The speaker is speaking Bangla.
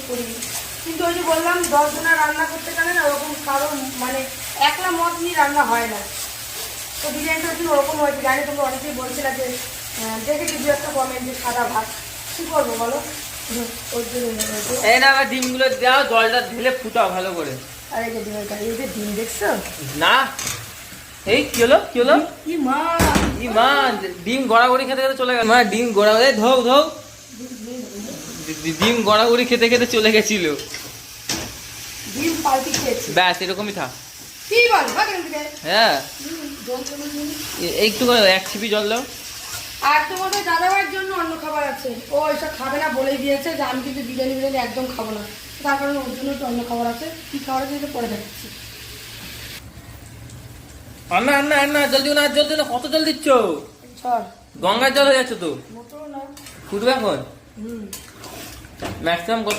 করি, কিন্তু ওই যে বললাম 10 জনের রান্না করতে গেলে না ওরকম কারণ মানে একলা মত নিয়ে রান্না হয় না। তো বিরিয়ানিটা হচ্ছে ওরকম হয়েছে, জানি তোমরা অনেকেই বলছিলা যে দেখেছি দু একটা কমেন্ট যে সাদা ভাত, কী করবো বলো? ওর জন্য এই না আবার ডিমগুলো দাও, জলটা ঢেলে ফুটাও ভালো করে। আর এই যে ডিমের কারি, এই যে ডিম দেখছো? না এই কি হলো কি হলো? কি মা, ই মা, ডিম গড়াগড়ি খেতে খেতে চলে গেল। মা ডিম গড়াগড়ি ধৌ ধৌ, ডিম গড়াগড়ি খেতে খেতে চলে গেছিল। ডিম পাল্টি খেয়েছি। ব্যাস এরকমই থাক। কি বল ভাগ এখান থেকে। হ্যাঁ জল চলে গেল। একটু করে 1 ছিপি জল দাও। আর তোমাদের দাদাভাইয়ের জন্য অন্য খাবার আছে, ও এসব খাবে না বলে দিয়েছে যে আমি কিন্তু বিরিয়ানি একদম খাবো না, তার কারণে ওর জন্য একটু অন্য খাবার আছে। কি খাবার আছে এটা পরে দেখাচ্ছি। আন্না আন্না আন্না জলদি না, জলদি না, কত জল দিচ্ছ? সর গঙ্গার জল হয়ে যাচ্ছে তো, মোটেও না। ফুটবে এখন। ম্যাক্সিমাম কত